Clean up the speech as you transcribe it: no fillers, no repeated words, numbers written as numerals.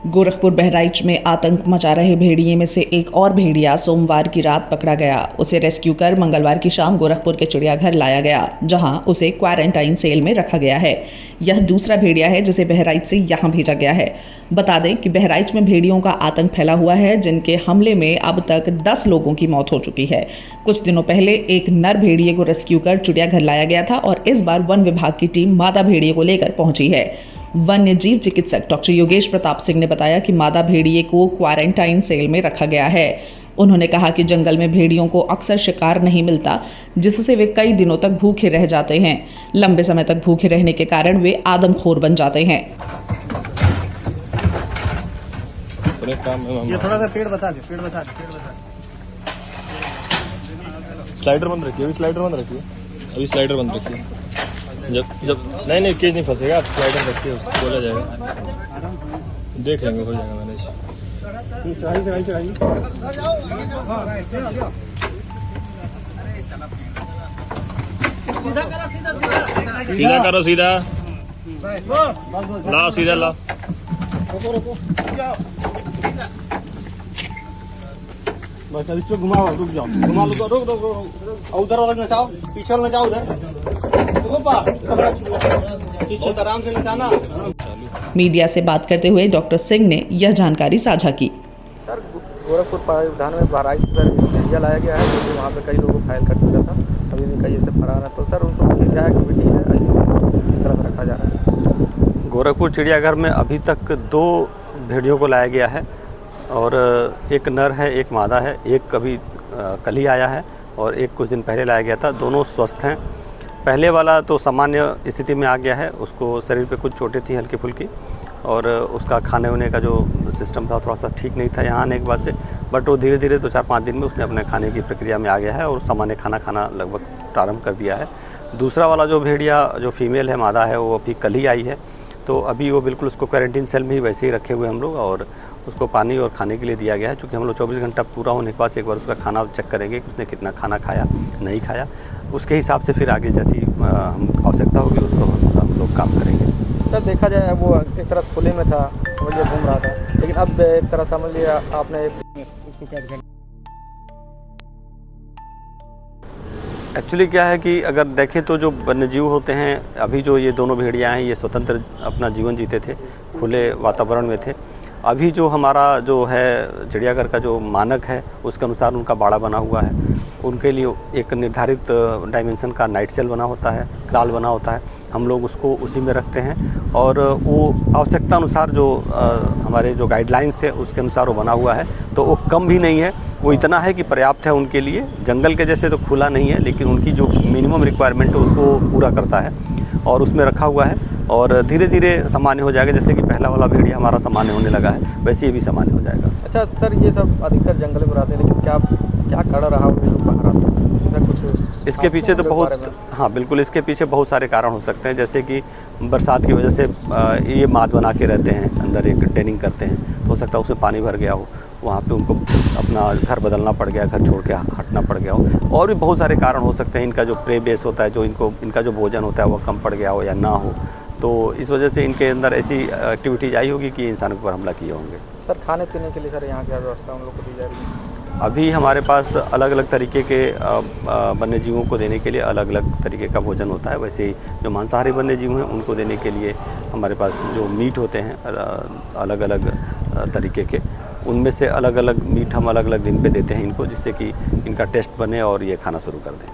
गोरखपुर बहराइच में आतंक मचा रहे भेड़िए में से एक और भेड़िया सोमवार की रात पकड़ा गया। उसे रेस्क्यू कर मंगलवार की शाम गोरखपुर के चिड़ियाघर लाया गया, जहां उसे क्वारंटाइन सेल में रखा गया है। यह दूसरा भेड़िया है जिसे बहराइच से यहां भेजा गया है। बता दें कि बहराइच में भेड़ियों का आतंक फैला हुआ है, जिनके हमले में अब तक 10 लोगों की मौत हो चुकी है। कुछ दिनों पहले एक नर भेड़िए को रेस्क्यू कर चिड़ियाघर लाया गया था और इस बार वन विभाग की टीम मादा भेड़िए को लेकर पहुंची है। वन्य जीव चिकित्सक डॉक्टर योगेश प्रताप सिंह ने बताया कि मादा भेड़िए को क्वारंटाइन सेल में रखा गया है। उन्होंने कहा कि जंगल में भेड़ियों को अक्सर शिकार नहीं मिलता, जिससे वे कई दिनों तक भूखे रह जाते हैं। लंबे समय तक भूखे रहने के कारण वे आदमखोर बन जाते हैं। ये थोड़ा सा पेड़ बता दे, पेड़ बता दे। स्लाइडर बंद रखिए, अभी स्लाइडर बंद रखिए, अभी स्लाइडर बंद रखिए। जब नहीं केज नहीं फंसेगा, आप स्लाइडर रखिए, खोला जाएगा, देख लेंगे, हो जाएगा मैनेज। सीधा करो, सीधा ला, सीधा ला। बस अब इसको घुमाओ, रुक जाओ, घुमा लो, रुक उधर वाला नचाओ, पीछे वाला नचाओ, उधर बहुत आराम से नचाना। मीडिया से बात करते हुए डॉक्टर सिंह ने यह जानकारी साझा की। सर, गोरखपुर उद्यान में बहराइच से भेड़िया लाया गया है, क्योंकि वहाँ पे कई लोगों को घायल कर चुका था, अभी भी कई ऐसे फरार है। तो सर उनको क्या एक्टिविटी है, ऐसे किस तरह से रखा जा रहा है? गोरखपुर चिड़ियाघर में अभी तक 2 भेड़ियों को लाया गया है और एक नर है, एक मादा है। एक अभी कल ही आया है और एक कुछ दिन पहले लाया गया था। दोनों स्वस्थ हैं। पहले वाला तो सामान्य स्थिति में आ गया है, उसको शरीर पे कुछ चोटें थी हल्की फुल्की, और उसका खाने वाने का जो सिस्टम था थोड़ा सा ठीक नहीं था यहाँ आने के बाद से, बट वो धीरे धीरे 2-4-5 दिन में उसने अपने खाने की प्रक्रिया में आ गया है और सामान्य खाना खाना लगभग प्रारंभ कर दिया है। दूसरा वाला जो भेड़िया जो फीमेल है, मादा है, वो अभी कल ही आई है, तो अभी वो बिल्कुल उसको क्वारंटीन सेल में ही वैसे ही रखे हुए हम लोग, और उसको पानी और खाने के लिए दिया गया है। चूँकि हम लोग 24 घंटा पूरा होने के बाद एक बार उसका खाना चेक करेंगे कि उसने कितना खाना खाया, नहीं खाया, उसके हिसाब से फिर आगे जैसी हम आवश्यकता होगी उसको हम लोग काम करेंगे। सर, देखा जाए वो एक तरह खुले में था, समझिए घूम रहा था, लेकिन अब एक तरह समझ लिया आपने उसको कैद कर। एक्चुअली क्या है कि अगर देखें तो जो वन्यजीव होते हैं, अभी जो ये दोनों भेड़िया हैं, ये स्वतंत्र अपना जीवन जीते थे, खुले वातावरण में थे। अभी जो हमारा जो है चिड़ियाघर का जो मानक है, उसके अनुसार उनका बाड़ा बना हुआ है। उनके लिए एक निर्धारित डायमेंशन का नाइट सेल बना होता है, क्राल बना होता है, हम लोग उसको उसी में रखते हैं, और वो आवश्यकता अनुसार जो हमारे जो गाइडलाइंस है उसके अनुसार वो बना हुआ है। तो वो कम भी नहीं है, वो इतना है कि पर्याप्त है उनके लिए। जंगल के जैसे तो खुला नहीं है, लेकिन उनकी जो मिनिमम रिक्वायरमेंट है उसको पूरा करता है और उसमें रखा हुआ है, और धीरे धीरे सामान्य हो जाएगा। जैसे कि पहला वाला भेड़िया हमारा सामान्य होने लगा है, वैसे ये भी सामान्य हो जाएगा। अच्छा सर, ये सब अधिकतर जंगल में रहते हैं, लेकिन क्या कारण रहा ये लोग बाहर आते हैं? कुछ इसके पीछे तो बहुत, हाँ बिल्कुल, इसके पीछे बहुत सारे कारण हो सकते हैं। जैसे कि बरसात की वजह से ये माद बना के रहते हैं, अंदर एक ट्रेनिंग करते हैं, तो हो सकता है उसमें पानी भर गया हो, वहाँ पे उनको अपना घर बदलना पड़ गया, घर छोड़ के हटना पड़ गया हो। और भी बहुत सारे कारण हो सकते हैं। इनका जो प्रे बेस होता है, जो इनका जो भोजन होता है वो कम पड़ गया हो या ना हो, तो इस वजह से इनके अंदर ऐसी एक्टिविटीज आई होगी कि इंसानों के ऊपर हमला किए होंगे। सर, खाने पीने के लिए सर यहाँ क्या व्यवस्था हम लोग को दी जा रही है? अभी हमारे पास अलग अलग तरीके के वन्य जीवों को देने के लिए अलग अलग तरीके का भोजन होता है। वैसे ही जो मांसाहारी वन्य जीव हैं उनको देने के लिए हमारे पास जो मीट होते हैं अलग अलग तरीके के, उनमें से अलग अलग मीट हम अलग अलग दिन पे देते हैं इनको, जिससे कि इनका टेस्ट बने और ये खाना शुरू कर दें।